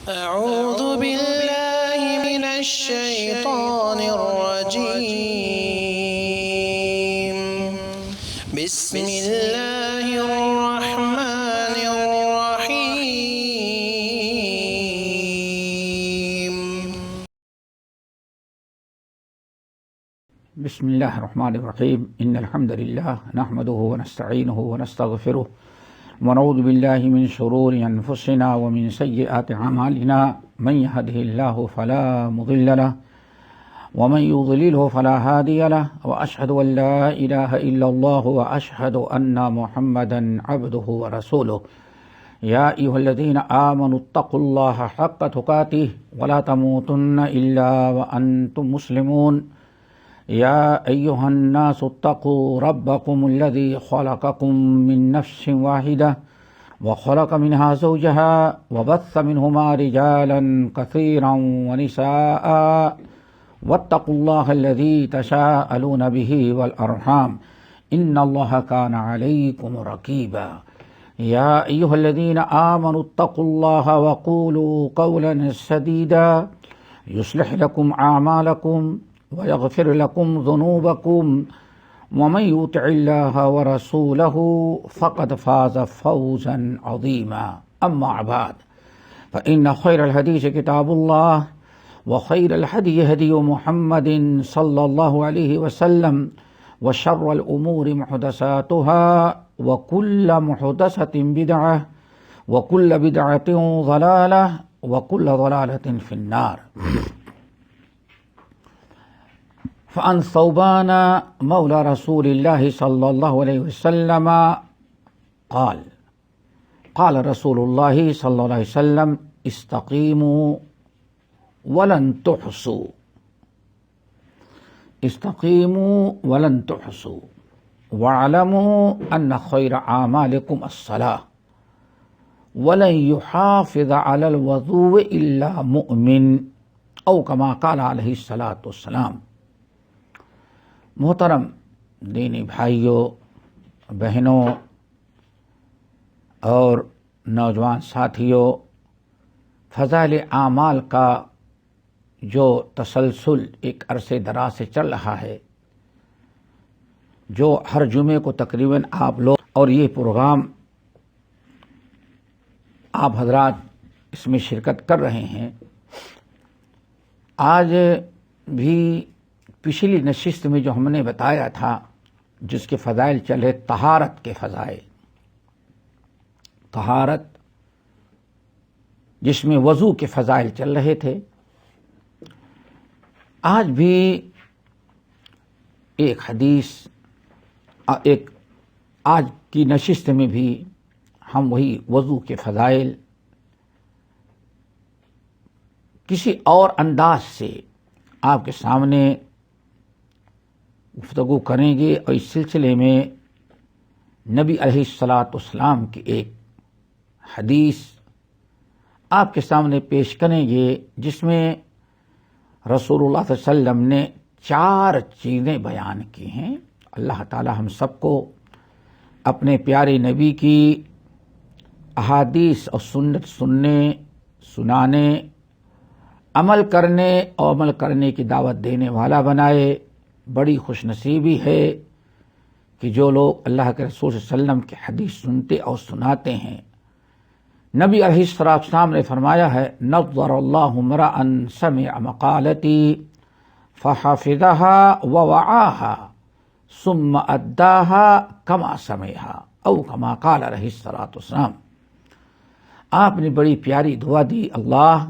أعوذ بالله من الشيطان الرجيم بسم الله الرحمن الرحيم بسم الله الرحمن الرحيم إن الحمد لله نحمده ونستعينه ونستغفره ونعوذ بالله من شرور أنفسنا ومن سيئات أعمالنا من يهده الله فلا مضل له ومن يضلله فلا هادي له وأشهد أن لا إله إلا الله وأشهد أن محمدا عبده ورسوله يا أيها الذين آمنوا اتقوا الله حق تقاته ولا تموتن إلا وأنتم مسلمون يا أيها الناس اتقوا ربكم الذي خلقكم من نفس واحدة وخلق منها زوجها وبث منهما رجالا كثيرا ونساء واتقوا الله الذي تساءلون به والأرحام إن الله كان عليكم رقيبا يا أيها الذين آمنوا اتقوا الله وقولوا قولا سديدا يصلح لكم أعمالكم ويغفر لكم ذنوبكم ومن يطع الله ورسوله فقد فاز فوزا عظيما أما بعد فإن خير الحديث كتاب الله وخير الهدي هدي محمد صلى الله عليه وسلم وشر الأمور محدثاتها وكل محدثة بدعة وكل بدعة ضلالة وكل ضلالة في النار. فعن ثوبان مولى رسول الله صلى الله عليه وسلم قال قال رسول الله صلى الله عليه وسلم استقيموا ولن تحصوا استقيموا ولن تحصوا واعلموا أن خير أعمالكم الصلاة ولن يحافظ على الوضوء إلا مؤمن أو كما قال عليه الصلاة والسلام. محترم دینی بھائیوں، بہنوں اور نوجوان ساتھیوں، فضائل اعمال کا جو تسلسل ایک عرصے دراز سے چل رہا ہے، جو ہر جمعے کو تقریباً آپ لوگ اور یہ پروگرام آپ حضرات اس میں شرکت کر رہے ہیں، آج بھی پچھلی نشست میں جو ہم نے بتایا تھا جس کے فضائل چلے، طہارت کے فضائل، طہارت جس میں وضو کے فضائل چل رہے تھے، آج بھی ایک حدیث آج کی نشست میں بھی ہم وہی وضو کے فضائل کسی اور انداز سے آپ کے سامنے گفتگو کریں گے، اور اس سلسلے میں نبی علیہ الصلاۃ والسلام کی ایک حدیث آپ کے سامنے پیش کریں گے جس میں رسول اللہ صلی اللہ علیہ وسلم نے 4 چیزیں بیان کی ہیں. اللہ تعالی ہم سب کو اپنے پیارے نبی کی احادیث اور سنت سننے، سنانے، عمل کرنے کی دعوت دینے والا بنائے. بڑی خوش نصیبی ہے کہ جو لوگ اللہ کے رسول صلی اللہ علیہ وسلم کی حدیث سنتے اور سناتے ہیں. نبی علیہ السلام نے فرمایا ہے، نظر اللہ امرأ سمع مقالتی فحفظها ووعاها ثم اداها كما سمعها او كما قال علیہ السلام. آپ نے بڑی پیاری دعا دی، اللہ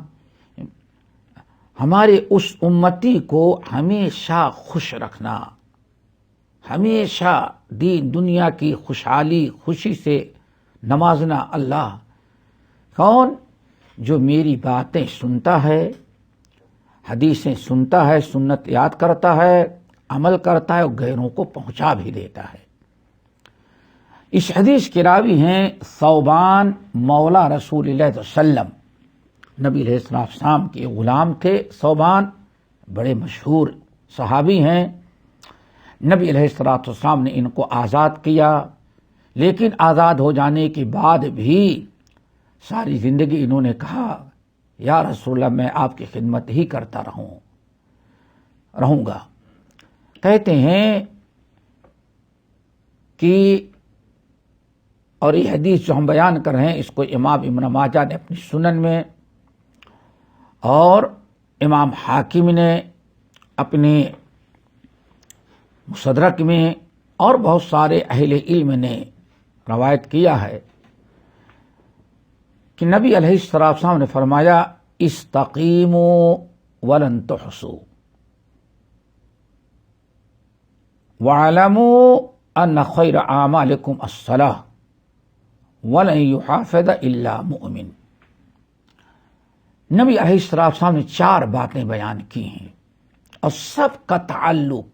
ہمارے اس امتی کو ہمیشہ خوش رکھنا، ہمیشہ دین دنیا کی خوشحالی خوشی سے نوازنا. اللہ کون؟ جو میری باتیں سنتا ہے، حدیثیں سنتا ہے، سنت یاد کرتا ہے، عمل کرتا ہے اور غیروں کو پہنچا بھی دیتا ہے. اس حدیث کے راوی ہیں ثوبان مولا رسول اللہ صلی اللہ علیہ وسلم. نبی علیہ السلام کے غلام تھے ثوبان، بڑے مشہور صحابی ہیں. نبی علیہ السلام نے ان کو آزاد کیا، لیکن آزاد ہو جانے کے بعد بھی ساری زندگی انہوں نے کہا یا رسول اللہ میں آپ کی خدمت ہی کرتا رہوں گا. کہتے ہیں کہ اور یہ حدیث جو ہم بیان کر رہے ہیں اس کو امام ابن ماجہ نے اپنی سنن میں اور امام حاکم نے اپنے مستدرک میں اور بہت سارے اہل علم نے روایت کیا ہے کہ نبی علیہ السلام نے فرمایا استقیموا ولن تحصوا وَاعْلَمُوا أَنَّ خَيْرَ أَعْمَالِكُمْ الصَّلَاةُ وَلَن يُحَافِظَ إِلَّا مُؤْمِنٌ. نبی علیہ السلام نے 4 باتیں بیان کی ہیں اور سب کا تعلق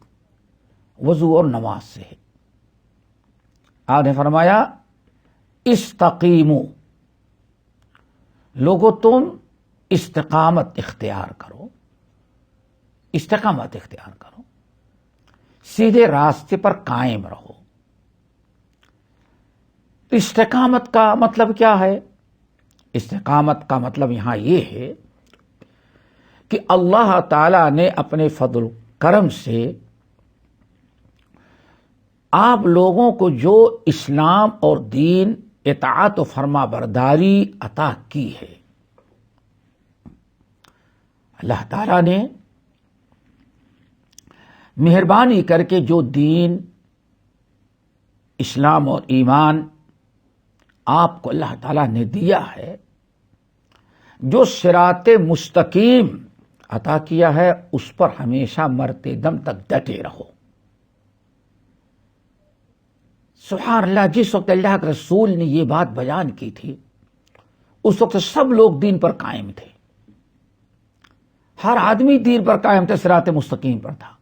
وضو اور نماز سے ہے. آپ نے فرمایا استقیموا، لوگو تم استقامت اختیار کرو، استقامت اختیار کرو، سیدھے راستے پر قائم رہو. استقامت کا مطلب کیا ہے؟ استقامت کا مطلب یہاں یہ ہے کہ اللہ تعالی نے اپنے فضل و کرم سے آپ لوگوں کو جو اسلام اور دین، اطاعت و فرما برداری عطا کی ہے، اللہ تعالی نے مہربانی کر کے جو دین، اسلام اور ایمان آپ کو اللہ تعالیٰ نے دیا ہے، جو صراط مستقیم عطا کیا ہے، اس پر ہمیشہ مرتے دم تک ڈٹے رہو. سبحان اللہ، جس وقت اللہ کے رسول نے یہ بات بیان کی تھی اس وقت سب لوگ دین پر قائم تھے، ہر آدمی دین پر قائم تھا، صراط مستقیم پر تھا.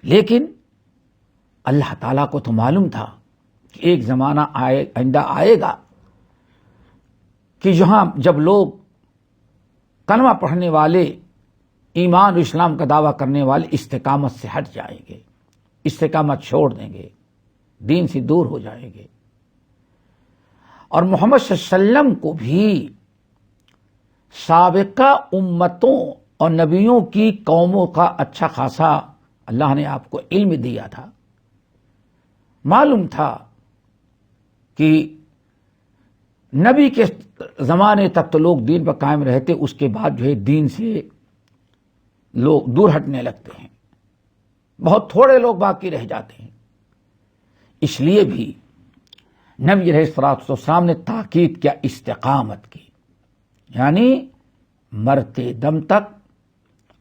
لیکن اللہ تعالیٰ کو تو معلوم تھا کہ ایک زمانہ آئندہ آئے گا کہ جب لوگ کلمہ پڑھنے والے، ایمان و اسلام کا دعویٰ کرنے والے استقامت سے ہٹ جائیں گے، استقامت چھوڑ دیں گے، دین سے دور ہو جائیں گے. اور محمد صلی اللہ علیہ وسلم کو بھی سابقہ امتوں اور نبیوں کی قوموں کا اچھا خاصا اللہ نے آپ کو علم دیا تھا. معلوم تھا کہ نبی کے زمانے تک تو لوگ دین پر قائم رہتے، اس کے بعد جو ہے دین سے لوگ دور ہٹنے لگتے ہیں، بہت تھوڑے لوگ باقی رہ جاتے ہیں. اس لیے بھی نبی علیہ الصلوۃ والسلام نے تاکید کیا استقامت کی، یعنی مرتے دم تک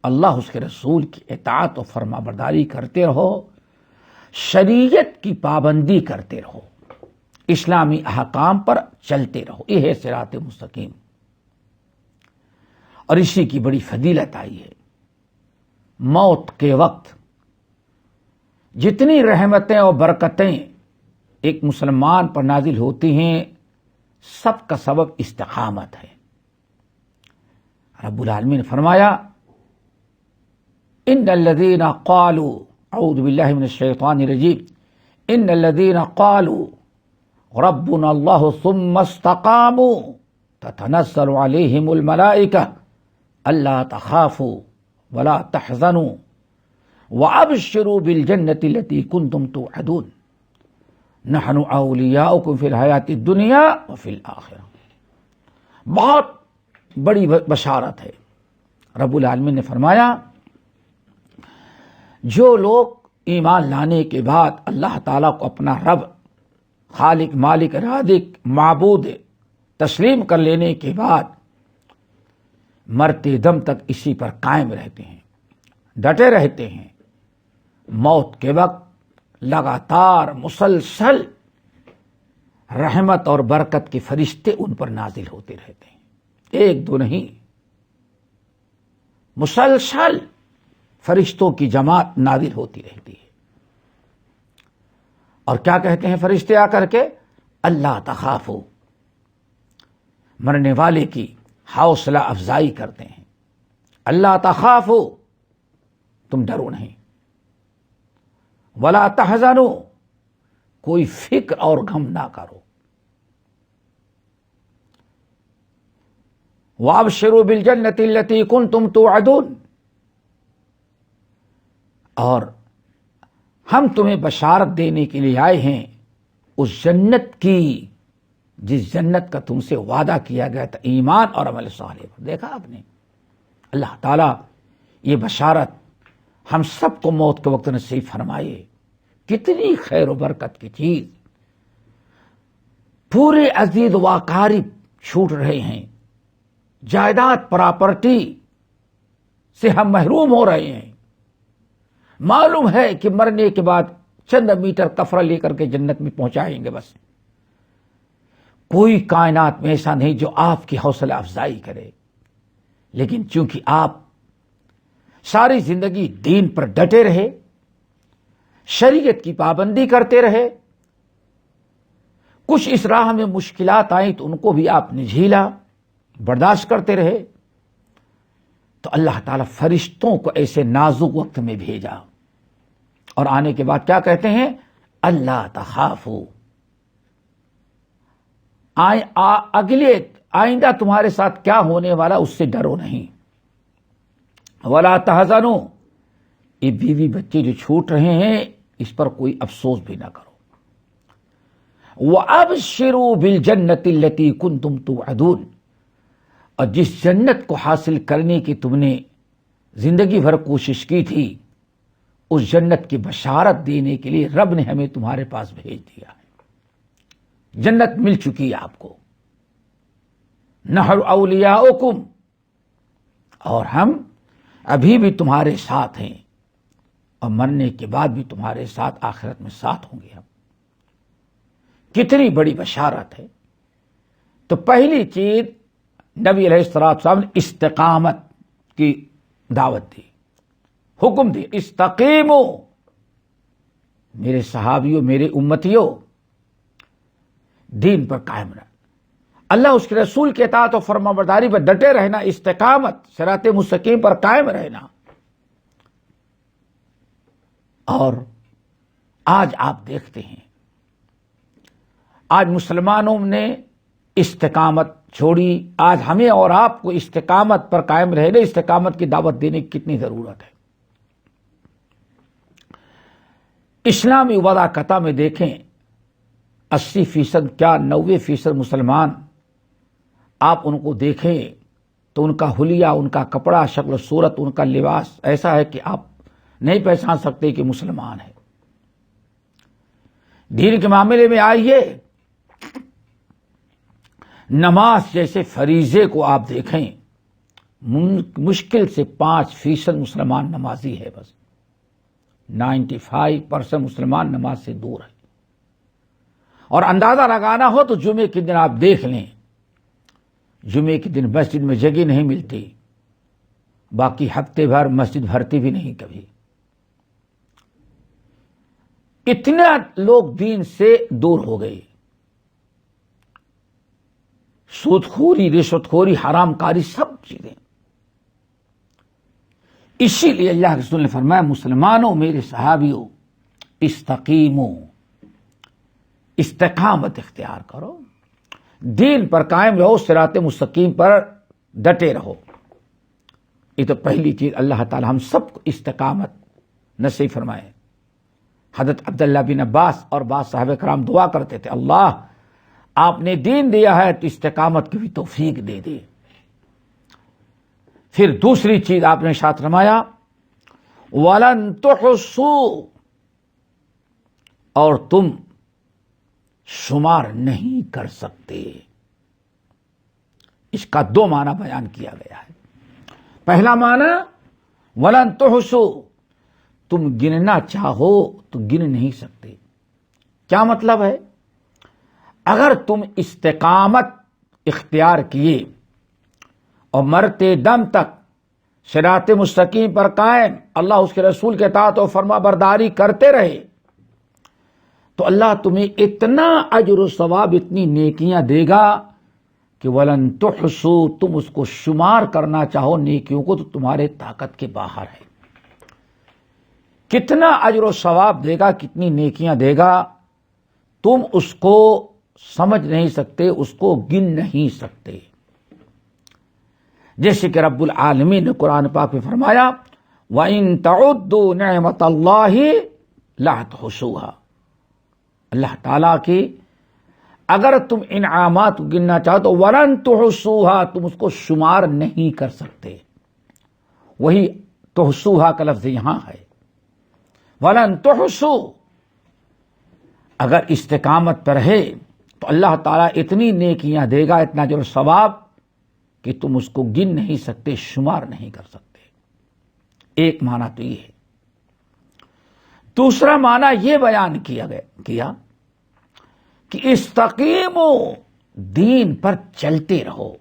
اللہ اس کے رسول کی اطاعت و فرما برداری کرتے رہو، شریعت کی پابندی کرتے رہو، اسلامی احکام پر چلتے رہو. یہ ہے صراط مستقیم. اور اسی کی بڑی فضیلت آئی ہے. موت کے وقت جتنی رحمتیں اور برکتیں ایک مسلمان پر نازل ہوتی ہیں، سب کا سبب استقامت ہے. رب العالمین نے فرمایا ان الذين قالوا، اعوذ باللہ من الشیطان الرجیم، ان الذين قالوا ربنا اللہ ثم استقاموا تتنزل علیہم الملائکہ الا تخافوا ولا تحزنوا وابشروا بالجنة التي كنتم توعدون نحن اولیاؤکم فی الحیاۃ الدنیا وفی الآخرہ. بہت بڑی بشارت ہے. رب العالمین نے فرمایا جو لوگ ایمان لانے کے بعد اللہ تعالیٰ کو اپنا رب، خالق، مالک، رازق، معبود تسلیم کر لینے کے بعد مرتے دم تک اسی پر قائم رہتے ہیں، ڈٹے رہتے ہیں، موت کے وقت لگاتار مسلسل رحمت اور برکت کے فرشتے ان پر نازل ہوتے رہتے ہیں. ایک دو نہیں، مسلسل فرشتوں کی جماعت نازل ہوتی رہتی ہے. اور کیا کہتے ہیں فرشتے آ کر کے؟ اللہ تخافو، مرنے والے کی حوصلہ افزائی کرتے ہیں. اللہ تخافو، تم ڈرو نہیں. ولا تحزنو، کوئی فکر اور غم نہ کرو. وابشروا بالجنۃ التی کنتم توعدون، اور ہم تمہیں بشارت دینے کے لیے آئے ہیں اس جنت کی جس جنت کا تم سے وعدہ کیا گیا تھا ایمان اور عمل صالح پر۔ دیکھا آپ نے، اللہ تعالیٰ یہ بشارت ہم سب کو موت کے وقت نصیب فرمائے۔ کتنی خیر و برکت کی چیز، پورے عزیز و اقارب چھوٹ رہے ہیں، جائیداد پراپرٹی سے ہم محروم ہو رہے ہیں۔ معلوم ہے کہ مرنے کے بعد چند میٹر کفرہ لے کر کے جنت میں پہنچائیں گے، بس کوئی کائنات میں ایسا نہیں جو آپ کی حوصلہ افزائی کرے، لیکن چونکہ آپ ساری زندگی دین پر ڈٹے رہے، شریعت کی پابندی کرتے رہے، کچھ اس راہ میں مشکلات آئیں تو ان کو بھی آپ نے جھیلا، برداشت کرتے رہے، تو اللہ تعالیٰ فرشتوں کو ایسے نازک وقت میں بھیجا، اور آنے کے بعد کیا کہتے ہیں؟ اللہ تخافوا، اگلے آئندہ تمہارے ساتھ کیا ہونے والا اس سے ڈرو نہیں، ولا تحزنوا، یہ بیوی بچے جو چھوٹ رہے ہیں اس پر کوئی افسوس بھی نہ کرو، وابشروا بالجنۃ التی کنتم توعدون، اور جس جنت کو حاصل کرنے کی تم نے زندگی بھر کوشش کی تھی اس جنت کی بشارت دینے کے لیے رب نے ہمیں تمہارے پاس بھیج دیا ہے، جنت مل چکی ہے آپ کو، نحن اولیاؤکم، اور ہم ابھی بھی تمہارے ساتھ ہیں، اور مرنے کے بعد بھی تمہارے ساتھ آخرت میں ساتھ ہوں گے ہم۔ کتنی بڑی بشارت ہے۔ تو پہلی چیز نبی علیہ السلام نے استقامت کی دعوت دی، حکم دی، استقیموا، میرے صحابیوں، میرے امتیوں، دین پر قائم رہنا، اللہ اس کے رسول کے اطاعت و فرمانبرداری پر ڈٹے رہنا، استقامت، صراط مستقیم پر قائم رہنا۔ اور آج آپ دیکھتے ہیں، آج مسلمانوں نے استقامت چھوڑی، آج ہمیں اور آپ کو استقامت پر قائم رہنے، استقامت کی دعوت دینے کی کتنی ضرورت ہے۔ اسلامی وضاقتہ میں دیکھیں، 80% کیا 90% مسلمان، آپ ان کو دیکھیں تو ان کا حلیہ، ان کا کپڑا، شکل و صورت، ان کا لباس ایسا ہے کہ آپ نہیں پہچان سکتے کہ مسلمان ہے۔ دین کے معاملے میں آئیے، نماز جیسے فریضے کو آپ دیکھیں، مشکل سے 5% مسلمان نمازی ہے، بس 95% مسلمان نماز سے دور ہے۔ اور اندازہ لگانا ہو تو جمعے کے دن آپ دیکھ لیں، جمعے کے دن مسجد میں جگہ نہیں ملتی، باقی ہفتے بھر مسجد بھرتی بھی نہیں کبھی۔ اتنا لوگ دین سے دور ہو گئے، سود خوری، رشوت خوری، حرام کاری، سب چیزیں۔ اسی لیے اللہ کے رسول نے فرمایا، مسلمانوں، میرے صحابیوں، استقیموا، استقامت اختیار کرو، دین پر قائم رہو، صراط مستقیم پر ڈٹے رہو۔ یہ تو پہلی چیز، اللہ تعالی ہم سب کو استقامت نصیب فرمائے۔ حضرت عبداللہ بن عباس اور بعض صحابہ کرام دعا کرتے تھے، اللہ آپ نے دین دیا ہے تو استقامت کی بھی توفیق دے دے۔ پھر دوسری چیز آپ نے ارشاد فرمایا، وَلَن تُحْصُوا، اور تم شمار نہیں کر سکتے۔ اس کا 2 معنی بیان کیا گیا ہے۔ پہلا معنی، وَلَن تُحْصُوا، تم گننا چاہو تو گن نہیں سکتے۔ کیا مطلب ہے؟ اگر تم استقامت اختیار کیے اور مرتے دم تک صراط مستقیم پر قائم، اللہ اس کے رسول کے اطاعت و فرما برداری کرتے رہے، تو اللہ تمہیں اتنا اجر و ثواب، اتنی نیکیاں دے گا کہ وَلَن تُحْصُوا، تم اس کو شمار کرنا چاہو نیکیوں کو تو تمہارے طاقت کے باہر ہے۔ کتنا اجر و ثواب دے گا، کتنی نیکیاں دے گا، تم اس کو سمجھ نہیں سکتے، اس کو گن نہیں سکتے۔ جیسے کہ رب العالمین نے قرآن پاک میں فرمایا وَإِن تَعُدُّوا نِعْمَةَ اللَّهِ لَا تُحْصُوهَا، اللہ تعالیٰ کی اگر تم انعامات گننا چاہو تو وَلَن تُحْصُوهَا، تم اس کو شمار نہیں کر سکتے. وہی تحصوها کا لفظ یہاں ہے، وَلَن تُحْصُوا. اگر استقامت پر ہے تو اللہ تعالیٰ اتنی نیکیاں دے گا، اتنا اجر و ثواب کہ تم اس کو گن نہیں سکتے، شمار نہیں کر سکتے. ایک معنی تو یہ ہے. دوسرا معنی یہ بیان کیا کہ استقیموا، دین پر چلتے رہو،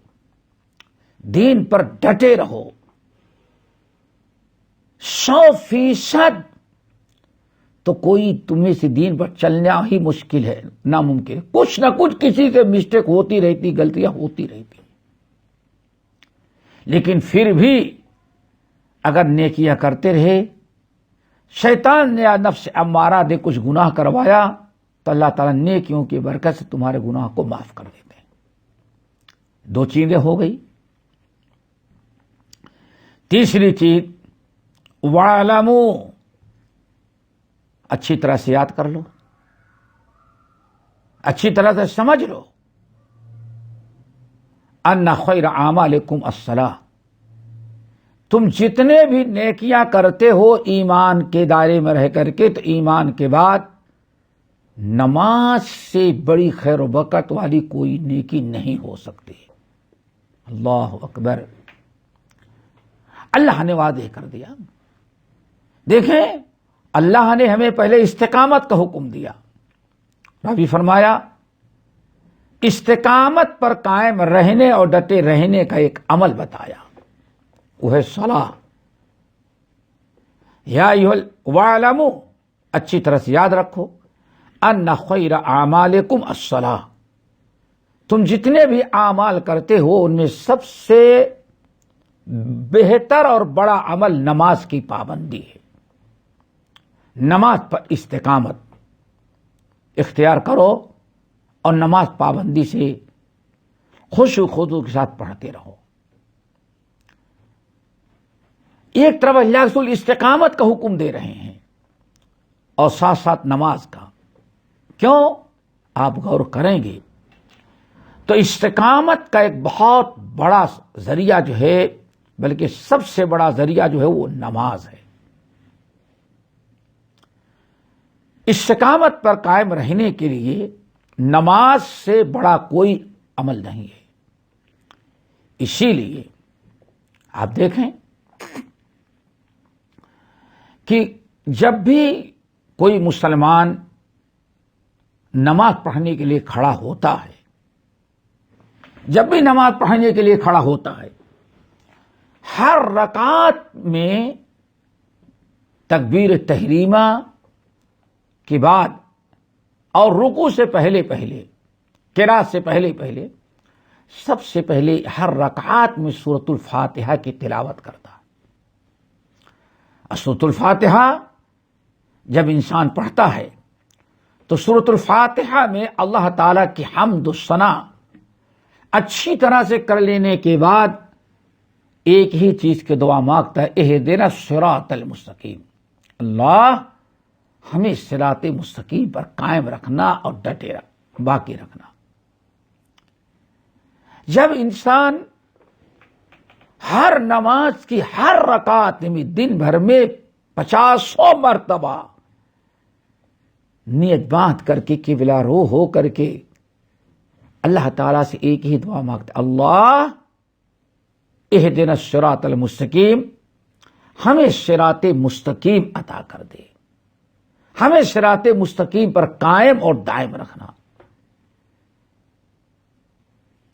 دین پر ڈٹے رہو. 100% تو کوئی تمہیں سے دین پر چلنا ہی مشکل ہے، ناممکن ہے. کچھ نہ کچھ کسی سے مسٹیک ہوتی رہتی، غلطیاں ہوتی رہتی، لیکن پھر بھی اگر نیکیاں کرتے رہے، شیطان نے یا نفس امارہ نے کچھ گناہ کروایا تو اللہ تعالیٰ نیکیوں کی برکت سے تمہارے گناہ کو معاف کر دیتے ہیں. 2 چیزیں ہو گئی. تیسری چیز وَاعْلَمُوا، اچھی طرح سے یاد کر لو، اچھی طرح سے سمجھ لو، ان خیر اعمالکم الصلاۃ، تم جتنے بھی نیکیاں کرتے ہو ایمان کے دائرے میں رہ کر کے، تو ایمان کے بعد نماز سے بڑی خیر و برکت والی کوئی نیکی نہیں ہو سکتی. اللہ اکبر. اللہ نے وعدے کر دیا. دیکھیں، اللہ نے ہمیں پہلے استقامت کا حکم دیا. نبی فرمایا استقامت پر قائم رہنے اور ڈٹے رہنے کا ایک عمل بتایا، وہ ہے صلاۃ. یا وَاعْلَمُوا، اچھی طرح سے یاد رکھو، ان خیر اعمالکم الصلاۃ، تم جتنے بھی اعمال کرتے ہو ان میں سب سے بہتر اور بڑا عمل نماز کی پابندی ہے. نماز پر استقامت اختیار کرو اور نماز پابندی سے خشوع و خضوع کے ساتھ پڑھتے رہو. ایک طرف اللہ رسول استقامت کا حکم دے رہے ہیں اور ساتھ ساتھ نماز کا. کیوں؟ آپ غور کریں گے تو استقامت کا ایک بہت بڑا ذریعہ جو ہے، بلکہ سب سے بڑا ذریعہ جو ہے وہ نماز ہے. استقامت پر قائم رہنے کے لیے نماز سے بڑا کوئی عمل نہیں ہے. اسی لیے آپ دیکھیں کہ جب بھی کوئی مسلمان نماز پڑھنے کے لیے کھڑا ہوتا ہے، جب بھی نماز پڑھنے کے لیے کھڑا ہوتا ہے، ہر رکعت میں تکبیر تحریمہ کے بعد اور رکوع سے پہلے قرات سے پہلے سب سے پہلے ہر رکعت میں سورۃ الفاتحہ کی تلاوت کرتا ہے. سورۃ الفاتحہ جب انسان پڑھتا ہے تو سورۃ الفاتحہ میں اللہ تعالی کی حمد و ثنا اچھی طرح سے کر لینے کے بعد ایک ہی چیز کی دعا مانگتا ہے، اہدنا الصراط المستقیم، اللہ ہمیں صراط مستقیم پر قائم رکھنا اور ڈٹے باقی رکھنا. جب انسان ہر نماز کی ہر رکعت میں دن بھر میں 50 مرتبہ نیت باندھ کر کے قبلہ رو ہو کر کے اللہ تعالیٰ سے ایک ہی دعا مانگتا، اللہ اہدنا الصراط المستقیم، ہمیں صراط مستقیم عطا کر دے، ہمیں صراط مستقیم پر قائم اور دائم رکھنا.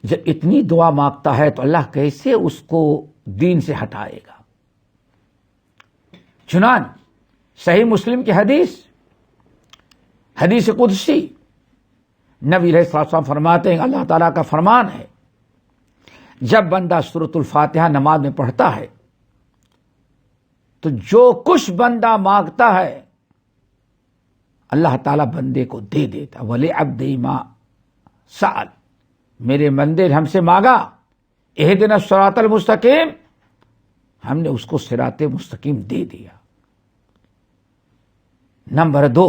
جب اتنی دعا مانگتا ہے تو اللہ کیسے اس کو دین سے ہٹائے گا. چنان صحیح مسلم کی حدیث قدسی، نبی علیہ الصلوۃ والسلام فرماتے ہیں، اللہ تعالیٰ کا فرمان ہے، جب بندہ سورۃ الفاتحہ نماز میں پڑھتا ہے تو جو کچھ بندہ مانگتا ہے اللہ تعالیٰ بندے کو دے دیتا. وَلِعَبْدِهِ مَا سَأَلَ، میرے بندے نے ہم سے مانگا اہدنا الصراط المستقیم، ہم نے اس کو صراط مستقیم دے دیا۔ نمبر 2،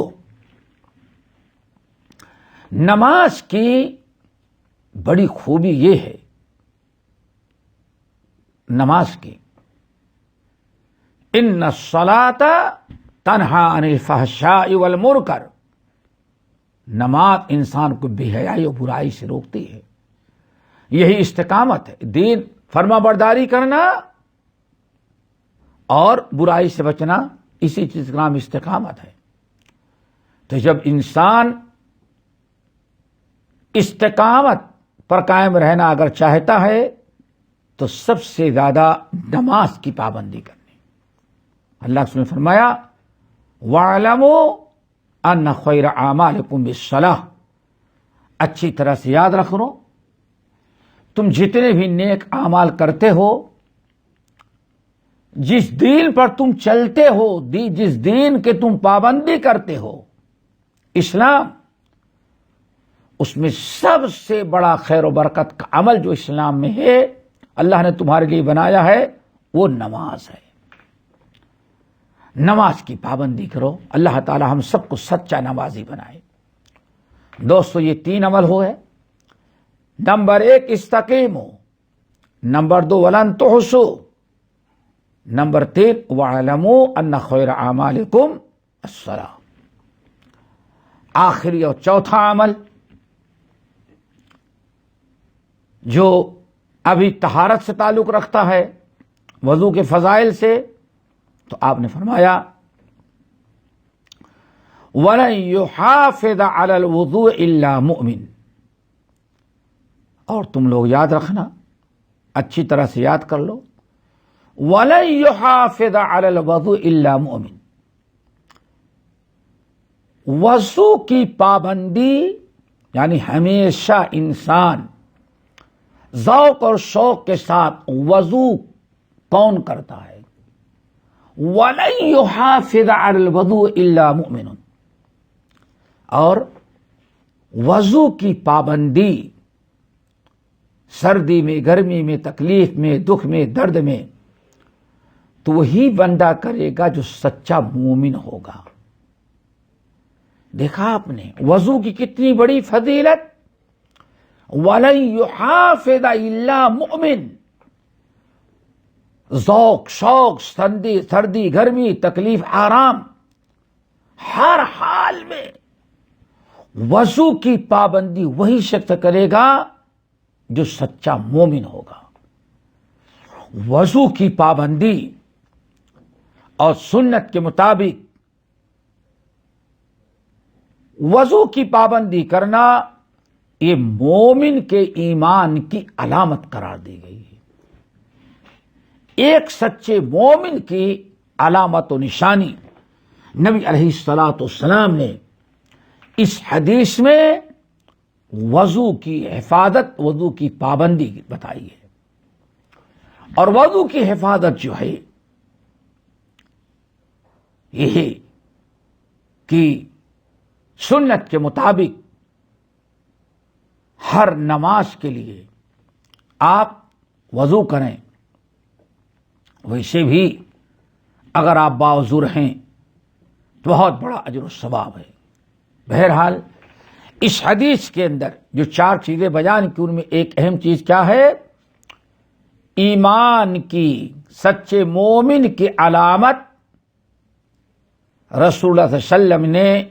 نماز کی بڑی خوبی یہ ہے، نماز کی ان الصلاۃ تنہا عن الفحشاء والمنکر، نماز انسان کو بے حیائی اور برائی سے روکتی ہے۔ یہی استقامت ہے، دین فرما برداری کرنا اور برائی سے بچنا، اسی چیز کا نام استقامت ہے۔ تو جب انسان استقامت پر قائم رہنا اگر چاہتا ہے تو سب سے زیادہ نماز کی پابندی کرنی۔ اللہ نے فرمایا وَاعْلَمُوا أَنَّ خَيْرَ أَعْمَالِكُمْ بِالصَّلَاةِ، اچھی طرح سے یاد رکھ لو، تم جتنے بھی نیک اعمال کرتے ہو، جس دین پر تم چلتے ہو، جس دین کے تم پابندی کرتے ہو، اسلام، اس میں سب سے بڑا خیر و برکت کا عمل جو اسلام میں ہے، اللہ نے تمہارے لیے بنایا ہے، وہ نماز ہے۔ نماز کی پابندی کرو، اللہ تعالی ہم سب کو سچا نمازی بنائے۔ دوستو، یہ 3 عمل ہوئے۔ نمبر 1 استقیموا، نمبر 2 ولن تحصوا، نمبر 3 واعلموا ان خیر اعمالکم الصلاۃ۔ آخری اور چوتھا عمل جو ابھی طہارت سے تعلق رکھتا ہے، وضو کے فضائل سے، تو آپ نے فرمایا وَلَن يُحَافِظَ عَلَى الْوُضُوءِ إِلَّا مُؤْمِنٌ، اور تم لوگ یاد رکھنا، اچھی طرح سے یاد کر لو، وَلَن يُحَافِظَ عَلَى الْوُضُوءِ إِلَّا مُؤْمِنٌ، وضو کی پابندی یعنی ہمیشہ انسان ذوق اور شوق کے ساتھ وضو کون کرتا ہے؟ وَلَن يُحَافِظَ عَلَى الْوُضُوءِ إِلَّا مُؤْمِنٌ، اور وضو کی پابندی سردی میں، گرمی میں، تکلیف میں، دکھ میں، درد میں تو وہی بندہ کرے گا جو سچا مومن ہوگا۔ دیکھا آپ نے وضو کی کتنی بڑی فضیلت، وَلَن يُحَافِظَ إِلَّا مُؤْمِنٌ، ذوق شوق، سردی گرمی، تکلیف آرام، ہر حال میں وضو کی پابندی وہی شخص کرے گا جو سچا مومن ہوگا۔ وضو کی پابندی اور سنت کے مطابق وضو کی پابندی کرنا، یہ مومن کے ایمان کی علامت قرار دی گئی ہے۔ ایک سچے مومن کی علامت و نشانی نبی علیہ الصلوۃ والسلام نے اس حدیث میں وضو کی حفاظت، وضو کی پابندی بتائی ہے۔ اور وضو کی حفاظت جو ہے یہ ہے کہ سنت کے مطابق ہر نماز کے لیے آپ وضو کریں، ویسے بھی اگر آپ باوضو رہیں تو بہت بڑا اجر و ثواب ہے۔ بہرحال اس حدیث کے اندر جو 4 چیزیں بیان کی، ان میں ایک اہم چیز کیا ہے؟ ایمان کی، سچے مومن کی علامت رسول اللہ صلی اللہ علیہ وسلم نے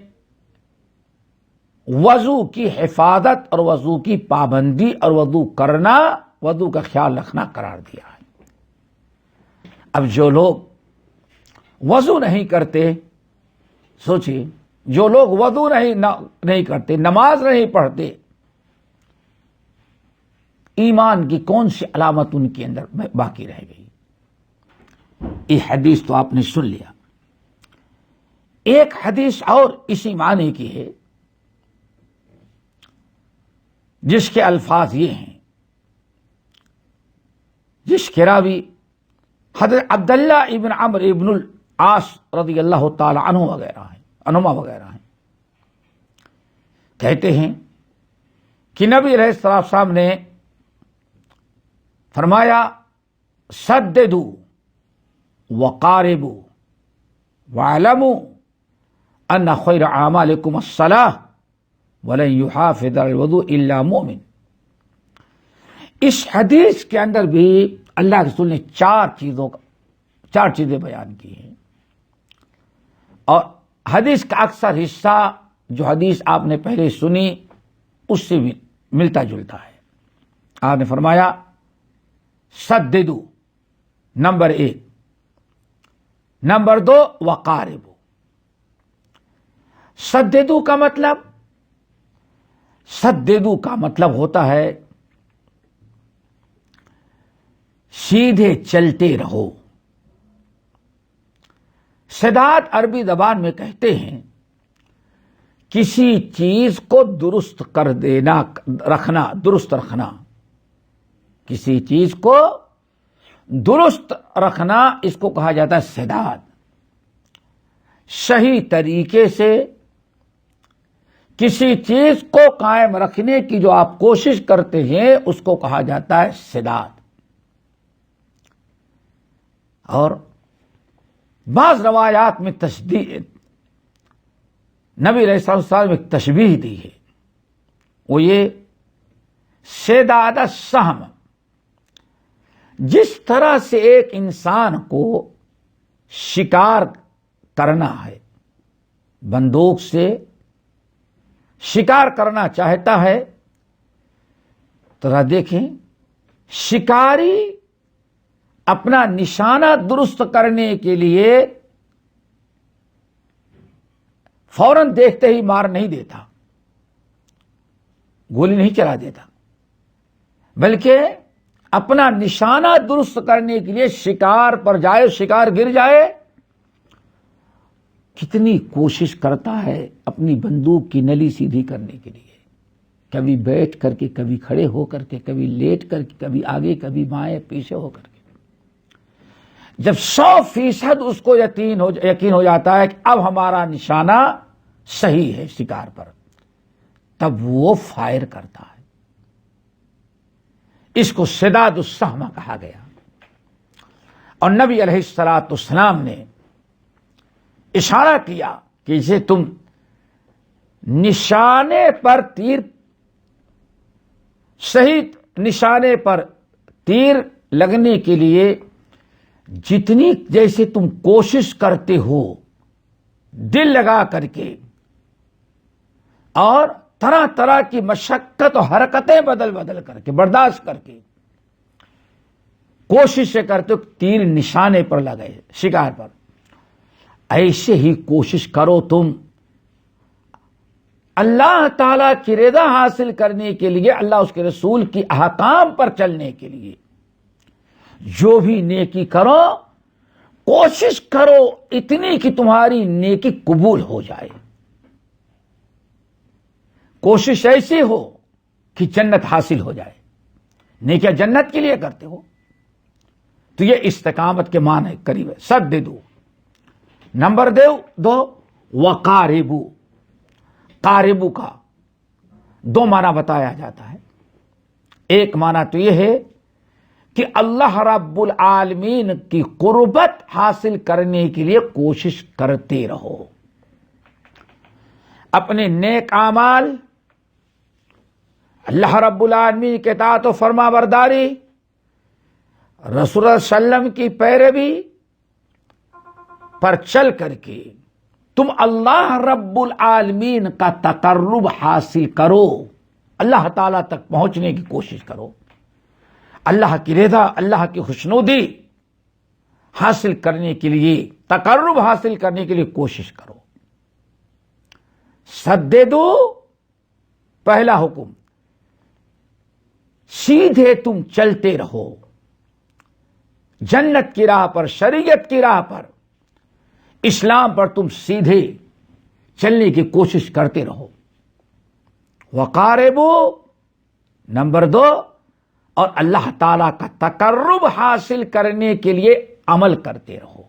وضو کی حفاظت اور وضو کی پابندی اور وضو کرنا، وضو کا خیال رکھنا قرار دیا ہے۔ اب جو لوگ وضو نہیں کرتے، سوچئے جو لوگ وضو نہیں کرتے، نماز نہیں پڑھتے، ایمان کی کون سی علامت ان کے اندر باقی رہ گئی؟ یہ حدیث تو آپ نے سن لیا۔ ایک حدیث اور اسی معنی کی ہے جس کے الفاظ یہ ہیں، جس کے راوی حضرت عبداللہ ابن عمرو ابن العاص رضی اللہ تعالی عنہما وغیرہ ہیں، کہتے ہیں کہ نبی علیہ السلام نے فرمایا سددو وقاربو وَاعْلَمُوا أَنَّ خَيْرَ أَعْمَالِكُمُ الصَّلَاةُ وَلَن يُحَافِظَ عَلَى الْوُضُوءِ إِلَّا مُؤْمِنٌ۔ اس حدیث کے اندر بھی اللہ رسول نے چار چیزیں بیان کی ہیں، اور حدیث کا اکثر حصہ جو حدیث آپ نے پہلے سنی اس سے بھی ملتا جلتا ہے۔ آپ نے فرمایا سددو، نمبر 1، نمبر 2 وقاربو۔ سددو کا مطلب ہوتا ہے سیدھے چلتے رہو۔ سداد عربی زبان میں کہتے ہیں کسی چیز کو درست کر دینا، درست رکھنا، کسی چیز کو درست رکھنا، اس کو کہا جاتا ہے سداد۔ صحیح طریقے سے کسی چیز کو قائم رکھنے کی جو آپ کوشش کرتے ہیں اس کو کہا جاتا ہے سداد۔ اور بعض روایات میں نبی علیہ السلام نے ایک تشبیہ دی ہے، وہ یہ سداد السہم، جس طرح سے ایک انسان کو شکار کرنا ہے، بندوق سے شکار کرنا چاہتا ہے، ذرا دیکھیں شکاری اپنا نشانہ درست کرنے کے لیے فوراً دیکھتے ہی مار نہیں دیتا، گولی نہیں چلا دیتا، بلکہ اپنا نشانہ درست کرنے کے لیے شکار پر جائے، شکار گر جائے، کتنی کوشش کرتا ہے اپنی بندوق کی نلی سیدھی کرنے کے لیے، کبھی بیٹھ کر کے، کبھی کھڑے ہو کر کے، کبھی لیٹ کر کے، کبھی آگے کبھی بائیں پیچھے ہو کر کے۔ جب 100% اس کو یقین ہو جاتا ہے کہ اب ہمارا نشانہ صحیح ہے شکار پر، تب وہ فائر کرتا ہے۔ اس کو سداد السہم کہا گیا۔ اور نبی علیہ الصلوۃ والسلام نے اشارہ کیا کہ اسے تم نشانے پر تیر، صحیح نشانے پر تیر لگنے کے لیے جتنی جیسے تم کوشش کرتے ہو دل لگا کر کے، اور طرح طرح کی مشقت اور حرکتیں بدل کر کے، برداشت کر کے کوشش سے کرتے ہو تیر نشانے پر لگے، شکار پر، ایسے ہی کوشش کرو تم اللہ تعالی کی رضا حاصل کرنے کے لیے، اللہ اس کے رسول کی احکام پر چلنے کے لیے جو بھی نیکی کرو، کوشش کرو اتنی کہ تمہاری نیکی قبول ہو جائے، کوشش ایسی ہو کہ جنت حاصل ہو جائے۔ نیکیاں جنت کے لیے کرتے ہو تو یہ استقامت کے معنی قریب ہے۔ سددو، نمبر 2 وقاربو۔ قاربو کا 2 معنی بتایا جاتا ہے۔ ایک معنی تو یہ ہے کہ اللہ رب العالمین کی قربت حاصل کرنے کے لیے کوشش کرتے رہو، اپنے نیک اعمال، اللہ رب العالمین کے اطاعت و فرما برداری، رسول اللہ صلی اللہ علیہ وسلم کی پیروی پر چل کر کے تم اللہ رب العالمین کا تقرب حاصل کرو، اللہ تعالی تک پہنچنے کی کوشش کرو، اللہ کی رضا، اللہ کی خوشنودی حاصل کرنے کے لیے، تقرب حاصل کرنے کے لیے کوشش کرو۔ سددو، پہلا حکم، سیدھے تم چلتے رہو، جنت کی راہ پر، شریعت کی راہ پر، اسلام پر تم سیدھے چلنے کی کوشش کرتے رہو۔ وقاربو، نمبر 2، اور اللہ تعالی کا تقرب حاصل کرنے کے لیے عمل کرتے رہو،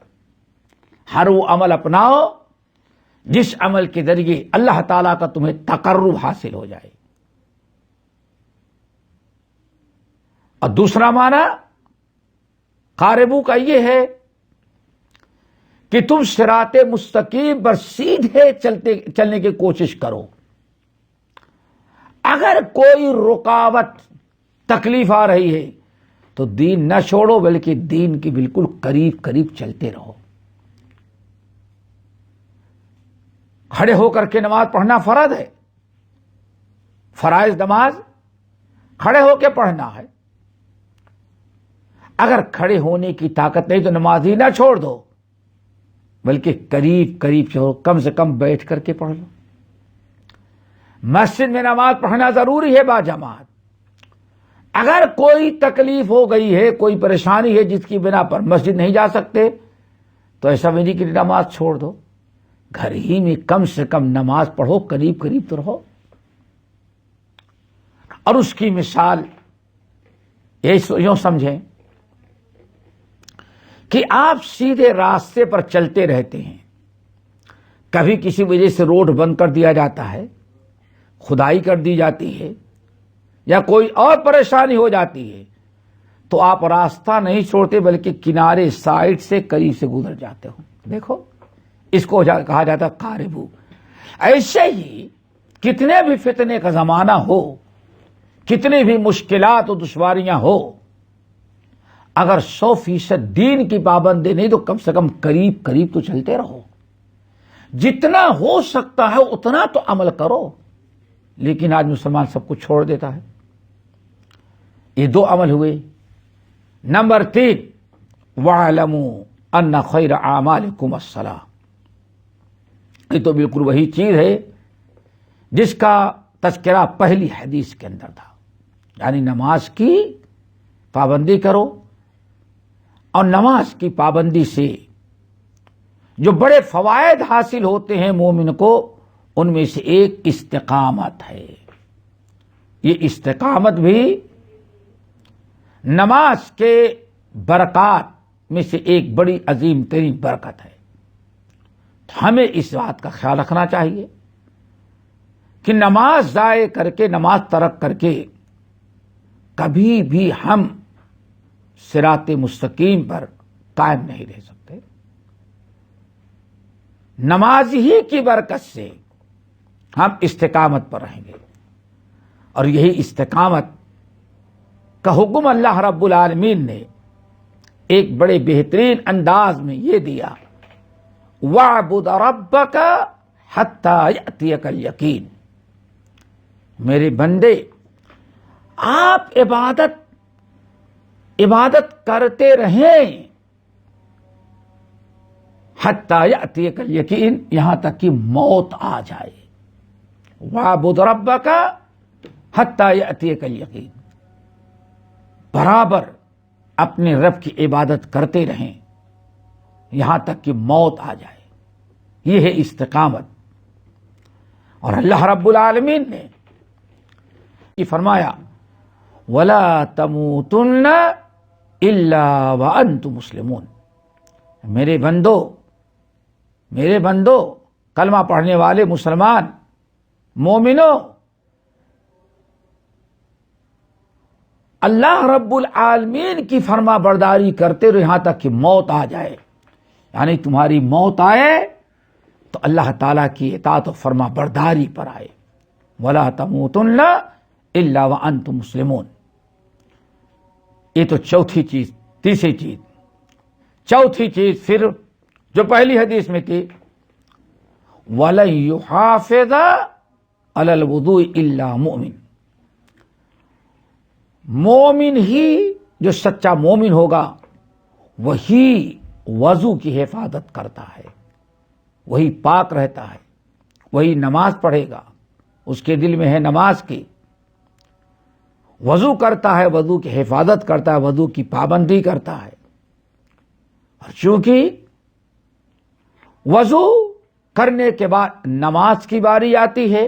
ہر وہ عمل اپناؤ جس عمل کے ذریعے اللہ تعالی کا تمہیں تقرب حاصل ہو جائے۔ اور دوسرا معنی قاربو کا یہ ہے کہ تم صراط مستقیم پر سیدھے چلنے کی کوشش کرو. اگر کوئی رکاوٹ تکلیف آ رہی ہے تو دین نہ چھوڑو بلکہ دین کے بالکل قریب قریب چلتے رہو. کھڑے ہو کر کے نماز پڑھنا فرض ہے. فرائض نماز کھڑے ہو کے پڑھنا ہے. اگر کھڑے ہونے کی طاقت نہیں تو نماز ہی نہ چھوڑ دو بلکہ قریب قریب چلو، کم سے کم بیٹھ کر کے پڑھ لو. مسجد میں نماز پڑھنا ضروری ہے باجماعت. اگر کوئی تکلیف ہو گئی ہے، کوئی پریشانی ہے جس کی بنا پر مسجد نہیں جا سکتے تو ایسا بھی نہیں کہ نماز چھوڑ دو، گھر ہی میں کم سے کم نماز پڑھو، قریب قریب تو رہو. اور اس کی مثال یوں سمجھیں کہ آپ سیدھے راستے پر چلتے رہتے ہیں، کبھی کسی وجہ سے روڈ بند کر دیا جاتا ہے، کھدائی کر دی جاتی ہے یا کوئی اور پریشانی ہو جاتی ہے تو آپ راستہ نہیں چھوڑتے بلکہ کنارے سائڈ سے قریب سے گزر جاتے ہو. دیکھو اس کو کہا جاتا ہے قاربو. ایسے ہی کتنے بھی فتنے کا زمانہ ہو، کتنی بھی مشکلات و دشواریاں ہو، اگر 100% دین کی پابندی نہیں تو کم سے کم قریب قریب تو چلتے رہو. جتنا ہو سکتا ہے اتنا تو عمل کرو. لیکن آج مسلمان سب کچھ چھوڑ دیتا ہے. یہ 2 عمل ہوئے. نمبر 3 وَاعْلَمُوا أَنَّ خَيْرَ أَعْمَالِكُمُ الصَّلَاةُ. یہ تو بالکل وہی چیز ہے جس کا تذکرہ پہلی حدیث کے اندر تھا، یعنی نماز کی پابندی کرو. اور نماز کی پابندی سے جو بڑے فوائد حاصل ہوتے ہیں مومن کو، ان میں سے ایک استقامت ہے. یہ استقامت بھی نماز کے برکات میں سے ایک بڑی عظیم ترین برکت ہے. تو ہمیں اس بات کا خیال رکھنا چاہیے کہ نماز ضائع کر کے، نماز ترک کر کے کبھی بھی ہم صراط مستقیم پر قائم نہیں رہ سکتے. نماز ہی کی برکت سے ہم استقامت پر رہیں گے. اور یہی استقامت کا حکم اللہ رب العالمین نے ایک بڑے بہترین انداز میں یہ دیا، وَاعْبُدْ رَبَّكَ حَتَّى يَأْتِيَكَ الْيَقِينُ. میرے بندے آپ عبادت کرتے رہیں حَتَّى يَأْتِيَكَ الْيَقِينُ، یہاں تک کہ موت آ جائے. وَاعْبُدْ رَبَّكَ حَتَّى يَأْتِيَكَ الْيَقِينُ. برابر اپنے رب کی عبادت کرتے رہیں یہاں تک کہ موت آ جائے. یہ ہے استقامت. اور اللہ رب العالمین نے یہ فرمایا وَلَا تَمُوتُنَّ إِلَّا وَأَنْتُمْ مُسْلِمُونَ. میرے بندو کلمہ پڑھنے والے مسلمان مومنوں، اللہ رب العالمین کی فرما برداری کرتے رہو یہاں تک کہ موت آ جائے. یعنی تمہاری موت آئے تو اللہ تعالیٰ کی اطاعت و فرما برداری پر آئے. وَلَا تَمُوتُنَّ إِلَّا وَأَنْتُمْ مُسْلِمُونَ. یہ تو چوتھی چیز. تیسری چیز، چوتھی چیز پھر جو پہلی حدیث میں تھی، وَلَن يُحَافِظَ عَلَى الْوُضُوءِ إِلَّا مُؤْمِنٌ. مومن ہی، جو سچا مومن ہوگا وہی وضو کی حفاظت کرتا ہے، وہی پاک رہتا ہے، وہی نماز پڑھے گا، اس کے دل میں ہے نماز کی، وضو کرتا ہے، وضو کی حفاظت کرتا ہے، وضو کی پابندی کرتا ہے. اور چونکہ وضو کرنے کے بعد نماز کی باری آتی ہے،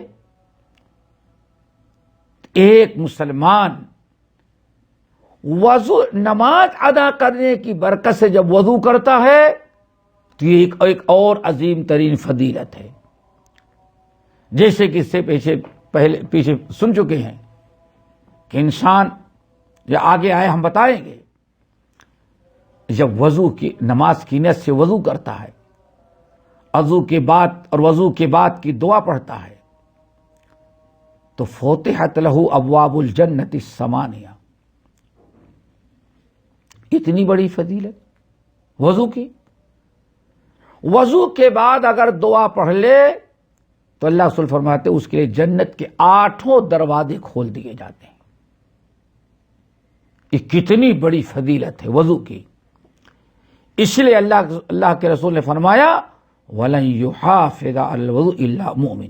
ایک مسلمان وضو نماز ادا کرنے کی برکت سے جب وضو کرتا ہے تو یہ ایک اور عظیم ترین فضیلت ہے. جیسے کہ اس سے پیچھے سن چکے ہیں کہ انسان یہ آگے آئے ہم بتائیں گے. جب وضو کی نماز کی نیت سے وضو کرتا ہے، وضو کے بعد اور وضو کے بعد کی دعا پڑھتا ہے، تو فتحت لہ ابواب الجنت الثمانیہ. اتنی بڑی فضیلت وضو کی. وضو کے بعد اگر دعا پڑھ لے تو اللہ رسول فرماتے اس کے لیے جنت کے 8 دروازے کھول دیے جاتے ہیں. یہ کتنی بڑی فضیلت ہے وضو کی. اس لیے اللہ کے رسول نے فرمایا وَلَن يُحَافِظَ عَلَى الْوُضُوءِ إِلَّا مُؤْمِنٌ.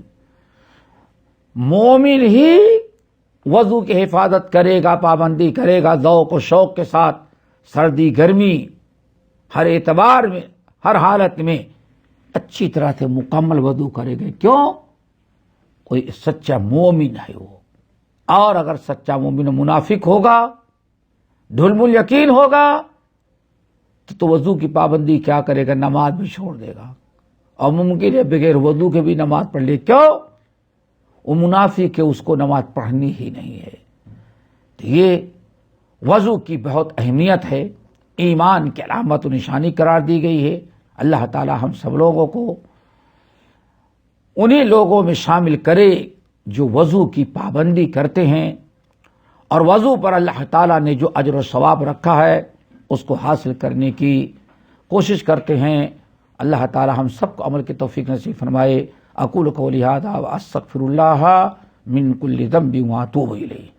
مومن ہی وضو کی حفاظت کرے گا، پابندی کرے گا ذوق و شوق کے ساتھ، سردی گرمی ہر اعتبار میں، ہر حالت میں اچھی طرح سے مکمل وضو کرے گا. کیوں؟ کوئی سچا مومن ہے وہ. اور اگر سچا مومن منافق ہوگا، ڈھلمل یقین ہوگا، تو وضو کی پابندی کیا کرے گا؟ نماز بھی چھوڑ دے گا، اور ممکن ہے بغیر وضو کے بھی نماز پڑھ لے. کیوں؟ وہ منافق ہے، اس کو نماز پڑھنی ہی نہیں ہے. تو یہ وضو کی بہت اہمیت ہے، ایمان کی علامت و نشانی قرار دی گئی ہے. اللہ تعالی ہم سب لوگوں کو انہی لوگوں میں شامل کرے جو وضو کی پابندی کرتے ہیں اور وضو پر اللہ تعالی نے جو اجر و ثواب رکھا ہے اس کو حاصل کرنے کی کوشش کرتے ہیں. اللہ تعالی ہم سب کو عمل کی توفیق نصیب فرمائے. اقول قولی ھذا واستغفر اللہ من کل ذنب واتوب الیہ.